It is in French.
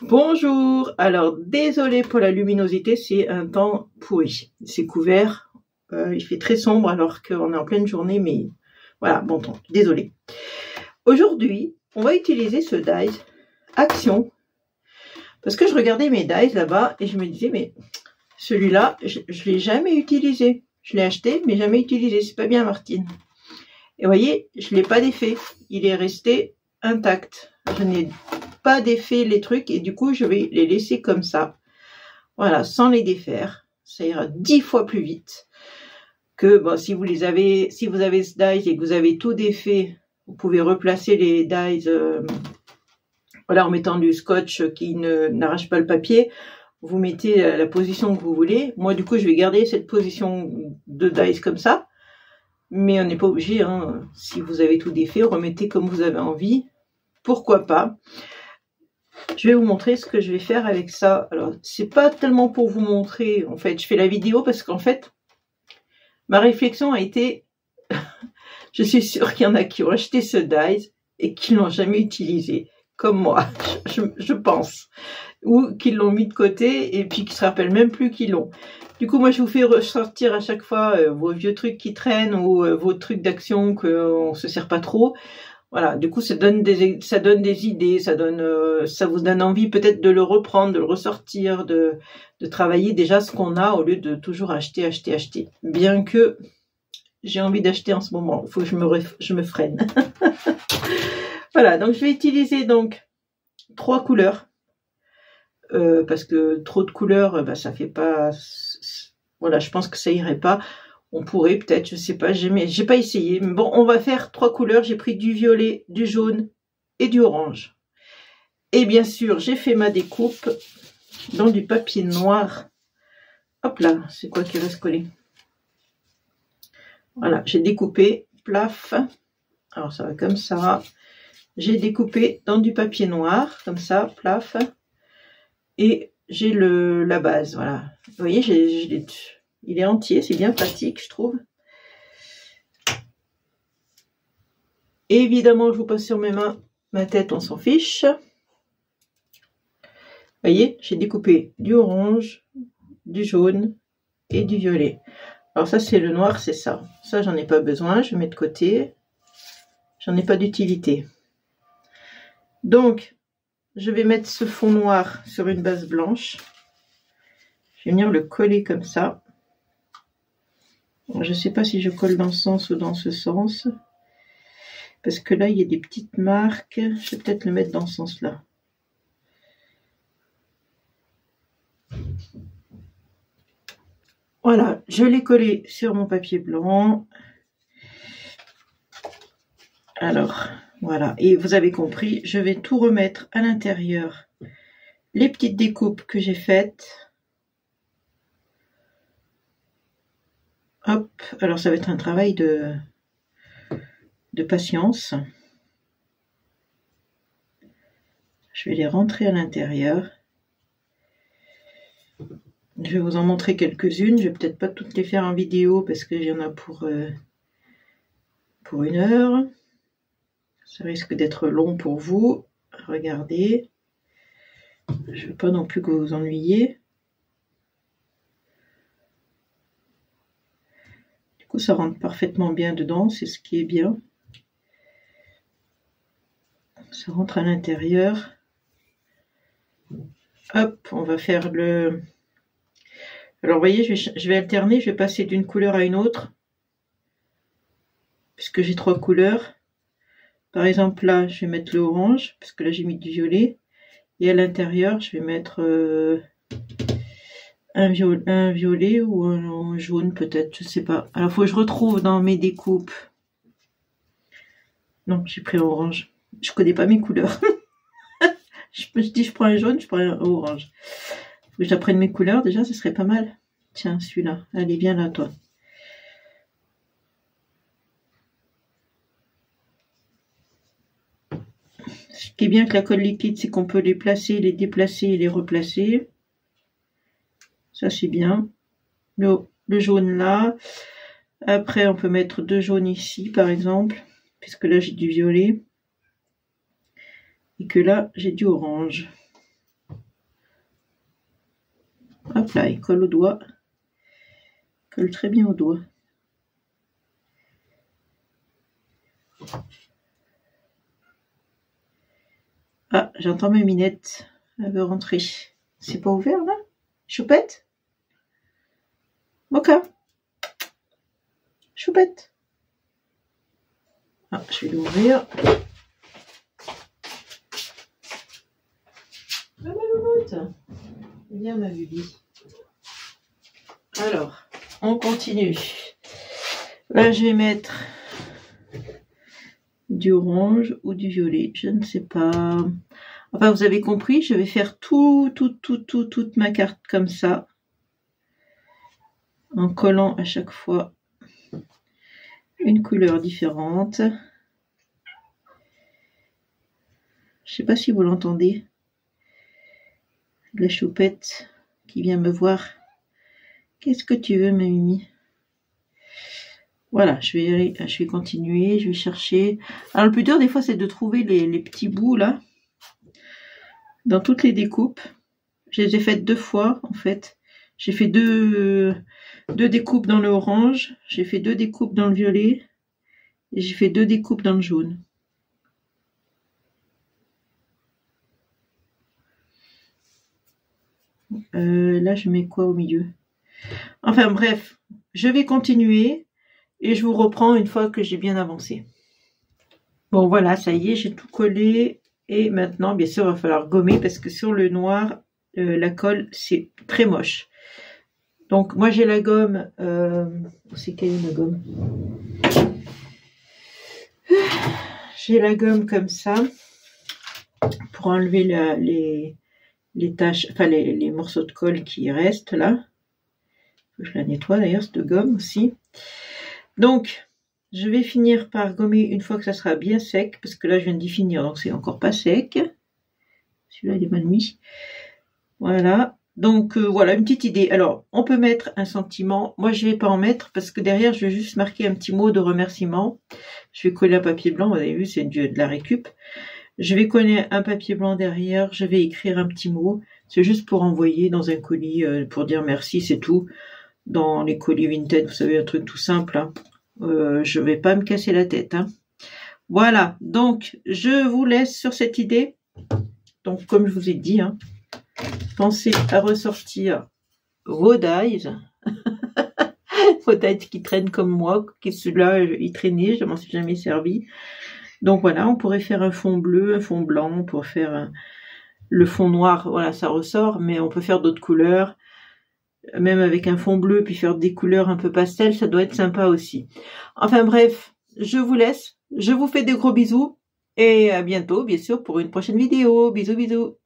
Bonjour, alors désolé pour la luminosité, c'est un temps pourri, c'est couvert, il fait très sombre alors qu'on est en pleine journée, mais voilà, bon temps, désolé. Aujourd'hui, on va utiliser ce dies Action, parce que je regardais mes dies là-bas et je me disais, mais celui-là, je ne l'ai jamais utilisé, je l'ai acheté mais jamais utilisé, c'est pas bien Martine. Et vous voyez, je ne l'ai pas défait, il est resté intact, je n'ai pas défait les trucs et du coup je vais les laisser comme ça, voilà, sans les défaire, ça ira 10 fois plus vite que bon, si vous avez ce dies et que vous avez tout défait, vous pouvez replacer les dies voilà, en mettant du scotch qui n'arrache pas le papier, vous mettez la position que vous voulez. Moi du coup je vais garder cette position de dies comme ça, mais on n'est pas obligé, hein. Si vous avez tout défait, remettez comme vous avez envie, pourquoi pas. Je vais vous montrer ce que je vais faire avec ça. Alors, c'est pas tellement pour vous montrer, en fait, je fais la vidéo parce qu'en fait, ma réflexion a été, je suis sûre qu'il y en a qui ont acheté ce dies et qui l'ont jamais utilisé, comme moi, je pense, ou qui l'ont mis de côté et puis qui se rappellent même plus qu'ils l'ont. Du coup, moi, je vous fais ressortir à chaque fois vos vieux trucs qui traînent ou vos trucs d'action qu'on se sert pas trop. Voilà, du coup, ça donne des idées, ça vous donne envie peut-être de le reprendre, de le ressortir, de travailler déjà ce qu'on a au lieu de toujours acheter. Bien que j'ai envie d'acheter en ce moment, il faut que je me freine. Voilà, donc je vais utiliser donc 3 couleurs. Parce que trop de couleurs, bah, ça fait pas... Voilà, je pense que ça irait pas. On pourrait peut-être, je sais pas, j'ai pas essayé. Mais bon, on va faire 3 couleurs. J'ai pris du violet, du jaune et du orange. Et bien sûr, j'ai fait ma découpe dans du papier noir. Hop là, c'est quoi qui reste collé? Voilà, j'ai découpé, plaf. Alors ça va comme ça. J'ai découpé dans du papier noir, comme ça, plaf. Et j'ai la base, voilà. Vous voyez, il est entier, c'est bien pratique, je trouve. Et évidemment, je vous passe sur mes mains, ma tête, on s'en fiche. Vous voyez, j'ai découpé du orange, du jaune et du violet. Alors ça, c'est le noir, c'est ça. Ça, j'en ai pas besoin, je mets de côté. J'en ai pas d'utilité. Donc, je vais mettre ce fond noir sur une base blanche. Je vais venir le coller comme ça. Je ne sais pas si je colle dans ce sens ou dans ce sens. Parce que là, il y a des petites marques. Je vais peut-être le mettre dans ce sens-là. Voilà, je l'ai collé sur mon papier blanc. Alors, voilà. Et vous avez compris, je vais tout remettre à l'intérieur. Les petites découpes que j'ai faites. Hop, alors ça va être un travail de patience. Je vais les rentrer à l'intérieur. Je vais vous en montrer quelques-unes. Je vais peut-être pas toutes les faire en vidéo parce qu'il y en a pour 1 heure. Ça risque d'être long pour vous. Regardez. Je ne veux pas non plus que vous vous ennuyiez. Du coup, ça rentre parfaitement bien dedans. C'est ce qui est bien. Ça rentre à l'intérieur. Hop, on va faire le... Alors, vous voyez, je vais alterner. Je vais passer d'une couleur à une autre. Puisque j'ai 3 couleurs. Par exemple, là, je vais mettre le orange. Parce que là, j'ai mis du violet. Et à l'intérieur, je vais mettre un violet ou un jaune peut-être, je sais pas. Alors, il faut que je retrouve dans mes découpes. Non, j'ai pris orange. Je connais pas mes couleurs. Je me dis, je prends un jaune, je prends un orange. Faut que j'apprenne mes couleurs, déjà, ce serait pas mal. Tiens, celui-là. Allez, viens là, toi. Ce qui est bien avec la colle liquide, c'est qu'on peut les placer, les déplacer et les replacer. Ça, c'est bien. Le jaune là. Après, on peut mettre 2 jaunes ici, par exemple. Puisque là, j'ai du violet. Et que là, j'ai du orange. Hop là, il colle au doigt. Il colle très bien au doigt. Ah, j'entends ma minette. Elle veut rentrer. C'est pas ouvert là? Choupette? Mocha? Choupette? Ah, je vais l'ouvrir. Ah, ma louloute! Viens, ma Bubi. Alors, on continue. Là, je vais mettre du orange ou du violet, je ne sais pas. Enfin, vous avez compris, je vais faire toute ma carte comme ça, en collant à chaque fois une couleur différente. Je sais pas si vous l'entendez. La choupette qui vient me voir. Qu'est-ce que tu veux, ma Mimi? Voilà, je vais continuer, je vais chercher. Alors, le plus dur, des fois, c'est de trouver les petits bouts, là, dans toutes les découpes. Je les ai faites 2 fois, en fait. J'ai fait deux découpes dans le orange, j'ai fait 2 découpes dans le violet, et j'ai fait 2 découpes dans le jaune. Là, je mets quoi au milieu? Enfin, bref, je vais continuer. Et je vous reprends une fois que j'ai bien avancé. Bon, voilà, ça y est, j'ai tout collé. Et maintenant, bien sûr, il va falloir gommer parce que sur le noir, la colle, c'est très moche. Donc, moi, j'ai la gomme. C'est quelle est ma gomme? J'ai la gomme comme ça pour enlever les taches, enfin les morceaux de colle qui restent là. Je la nettoie d'ailleurs, cette gomme aussi. Donc, je vais finir par gommer une fois que ça sera bien sec, parce que là, je viens d'y finir, donc c'est encore pas sec. Celui-là, il est mal mis. Voilà. Donc, voilà, une petite idée. Alors, on peut mettre un sentiment. Moi, je vais pas en mettre, parce que derrière, je vais juste marquer un petit mot de remerciement. Je vais coller un papier blanc, vous avez vu, c'est de la récup. Je vais coller un papier blanc derrière, je vais écrire un petit mot. C'est juste pour envoyer dans un colis, pour dire merci, c'est tout. Dans les colis Vinted, vous savez, un truc tout simple. Hein. Je vais pas me casser la tête. Hein. Voilà, donc je vous laisse sur cette idée. Donc, comme je vous ai dit, hein, pensez à ressortir vos dies. Vos dies qui traînent comme moi, qui celui-là, il traînait, je m'en suis jamais servi. Donc voilà, on pourrait faire un fond bleu, un fond blanc, on pourrait faire le fond noir, voilà, ça ressort, mais on peut faire d'autres couleurs. Même avec un fond bleu, puis faire des couleurs un peu pastel, ça doit être sympa aussi. Enfin bref, je vous laisse. Je vous fais des gros bisous. Et à bientôt, bien sûr, pour une prochaine vidéo. Bisous, bisous.